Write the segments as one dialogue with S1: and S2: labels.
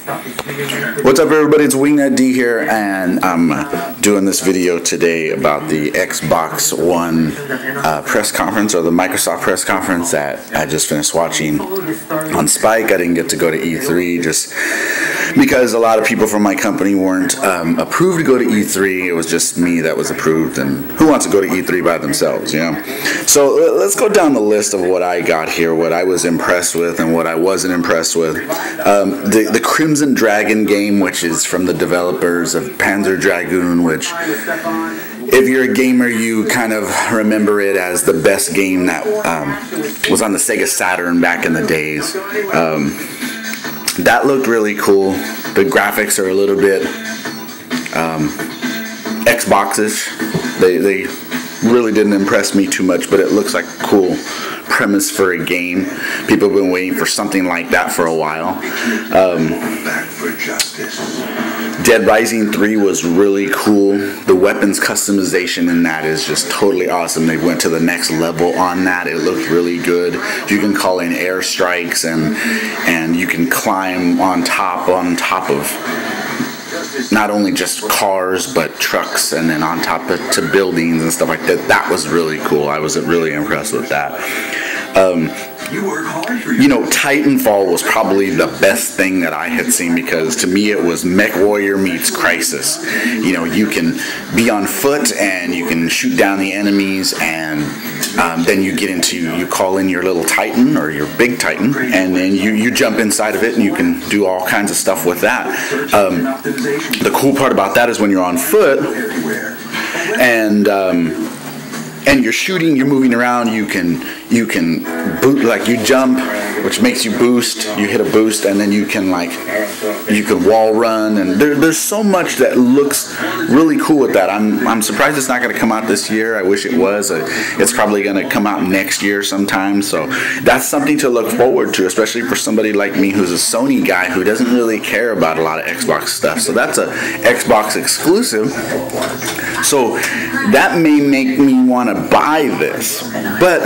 S1: What's up, everybody? It's Wingnut D here, and I'm doing this video today about the Xbox One press conference, or the Microsoft press conference that I just finished watching on Spike. I didn't get to go to E3 just because a lot of people from my company weren't approved to go to E3. It was just me that was approved, and who wants to go to E3 by themselves, you know? So let's go down the list of what I got here, what I was impressed with and what I wasn't impressed with. The Crimson Dragon game, which is from the developers of Panzer Dragoon, which, if you're a gamer, you kind of remember it as the best game that was on the Sega Saturn back in the days. That looked really cool. The graphics are a little bit Xbox-ish. They really didn't impress me too much, but it looks like a cool premise for a game. People have been waiting for something like that for a while. Dead Rising 3 was really cool. The weapons customization in that is just totally awesome. They went to the next level on that. It looked really good. You can call in airstrikes, and you can climb on top of not only just cars but trucks, and then on top of to buildings and stuff like that. That was really cool. I was really impressed with that. You know, Titanfall was probably the best thing that I had seen, because to me it was MechWarrior meets Crysis. You know, you can be on foot and you can shoot down the enemies, and then you call in your little Titan or your big Titan, and then you jump inside of it and you can do all kinds of stuff with that. The cool part about that is when you're on foot and you're shooting, you're moving around, you can boot, like you jump, which makes you boost. You hit a boost, and then you can wall run, and there's so much that looks really cool with that. I'm surprised it's not going to come out this year. I wish it was. It's probably going to come out next year sometime. So that's something to look forward to, especially for somebody like me who's a Sony guy who doesn't really care about a lot of Xbox stuff. So that's a Xbox exclusive. So that may make me want to buy this, but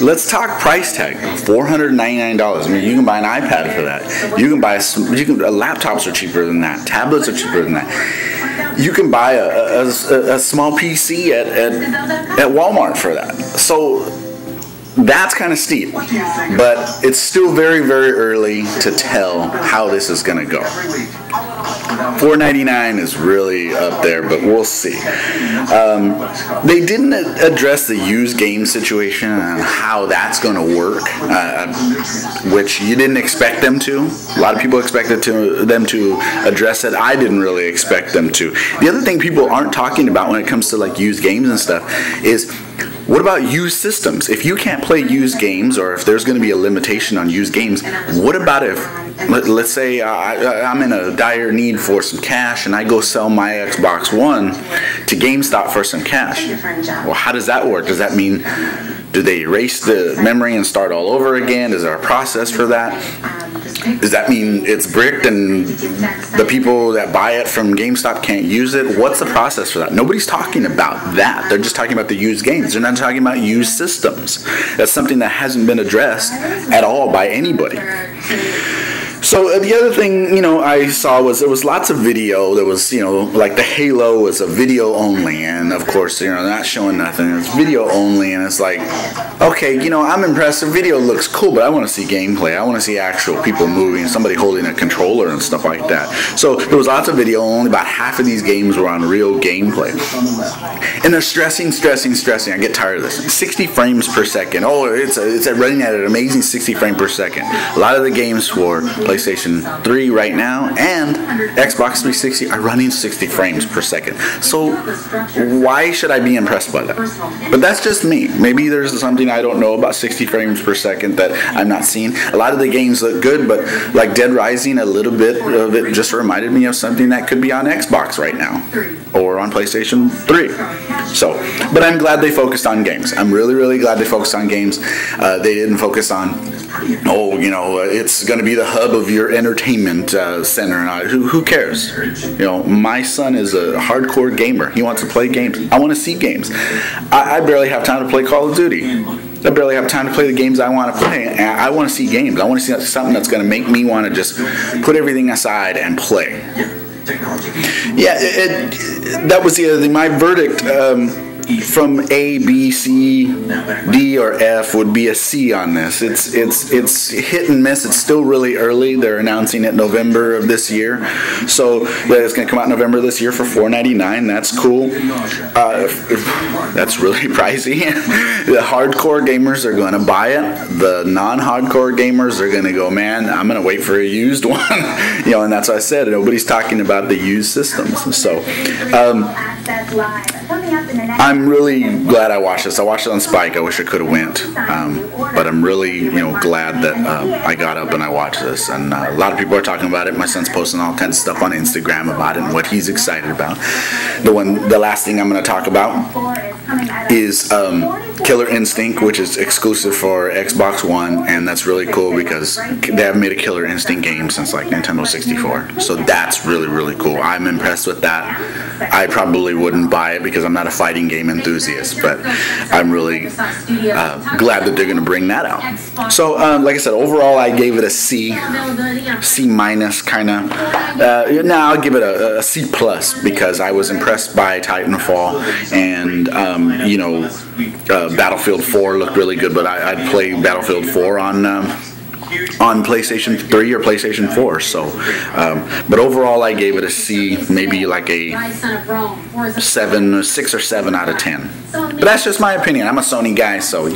S1: let's talk price tag. $499. I mean, you can buy an iPad for that. You can buy laptops are cheaper than that. Tablets are cheaper than that. You can buy a small PC at Walmart for that. So that's kind of steep, but it's still very, very early to tell how this is going to go. $499 is really up there, but we'll see. They didn't address the used game situation and how that's going to work, which you didn't expect them to. A lot of people expected them to address it. I didn't really expect them to. The other thing people aren't talking about when it comes to like used games and stuff is, what about used systems? If you can't play used games, or if there's going to be a limitation on used games, what about if, let's say I'm in a dire need for some cash and I go sell my Xbox One to GameStop for some cash? Well, how does that work? Does that mean, do they erase the memory and start all over again? Is there a process for that? Does that mean it's bricked and the people that buy it from GameStop can't use it? What's the process for that? Nobody's talking about that. They're just talking about the used games. They're not talking about used systems. That's something that hasn't been addressed at all by anybody. So the other thing, you know, I saw was there was lots of video. There was, you know, like the Halo was a video only, and of course, you know, they're not showing nothing. It's video only, and it's like, okay, you know, I'm impressed. The video looks cool, but I want to see gameplay. I want to see actual people moving, somebody holding a controller and stuff like that. So there was lots of video. Only about half of these games were on real gameplay, and they're stressing. I get tired of this. 60 frames per second. Oh, it's running at an amazing 60 frames per second. A lot of the games for PlayStation 3 right now and Xbox 360 are running 60 frames per second. So why should I be impressed by that? But that's just me. Maybe there's something I don't know about 60 frames per second that I'm not seeing. A lot of the games look good, but like Dead Rising, a little bit of it just reminded me of something that could be on Xbox right now or on PlayStation 3. So, but I'm glad they focused on games. I'm really, really glad they focused on games. They didn't focus on, oh, you know, it's going to be the hub of your entertainment center. And who cares? You know, my son is a hardcore gamer. He wants to play games. I want to see games. I barely have time to play Call of Duty. I barely have time to play the games I want to play. I want to see games. I want to see something that's going to make me want to just put everything aside and play. Yeah, that was the other thing. My verdict from A, B, C, D, or F would be a C on this. It's hit and miss. It's still really early. They're announcing it November of this year, so it's going to come out November this year for $4.99. That's cool. That's really pricey. The hardcore gamers are going to buy it. The non-hardcore gamers are going to go, man, I'm going to wait for a used one. And that's what I said. Nobody's talking about the used systems. So I'm really glad I watched this. I watched it on Spike. I wish I could have went, but I'm really glad that I got up and I watched this. And a lot of people are talking about it. My son's posting all kinds of stuff on Instagram about it and what he's excited about. The last thing I'm going to talk about is Killer Instinct, which is exclusive for Xbox One, and that's really cool because they haven't made a Killer Instinct game since like Nintendo 64. So that's really, really cool. I'm impressed with that. I probably wouldn't buy it because I'm not a fighting game enthusiast, but I'm really glad that they're going to bring that out. So like I said, overall I gave it a C minus kind of. Now I'll give it a C plus because I was impressed by Titanfall, and Battlefield 4 looked really good, but I'd play Battlefield 4 on PlayStation 3 or PlayStation 4. So, but overall, I gave it a C, maybe like a 6 or 7 out of 10. But that's just my opinion. I'm a Sony guy, so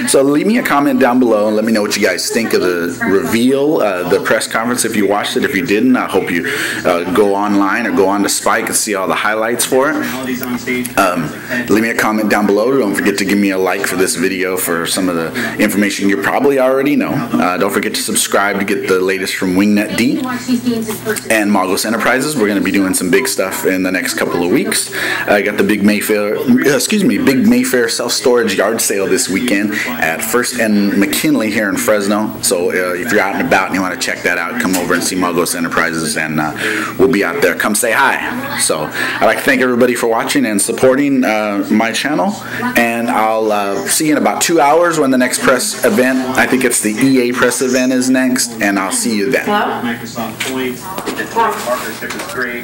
S1: So leave me a comment down below and let me know what you guys think of the reveal, the press conference. If you watched it, if you didn't, I hope you go online or go on to Spike and see all the highlights for it. Leave me a comment down below. Don't forget to give me a like for this video for some of the information you probably already know. Don't forget to subscribe to get the latest from Wingnet D and Magos Enterprises. We're going to be doing some big stuff in the next couple of weeks. I got the big Mayfair self-storage yard sale this weekend at First and McKinley here in Fresno. So if you're out and about and you want to check that out, come over and see Magos Enterprises, and we'll be out there. Come say hi. So I'd like to thank everybody for watching and supporting my channel, and I'll see you in about 2 hours when the next press event, I think it's the EA press event, is next, and I'll see you then.
S2: Microsoft Point, the partnership is great.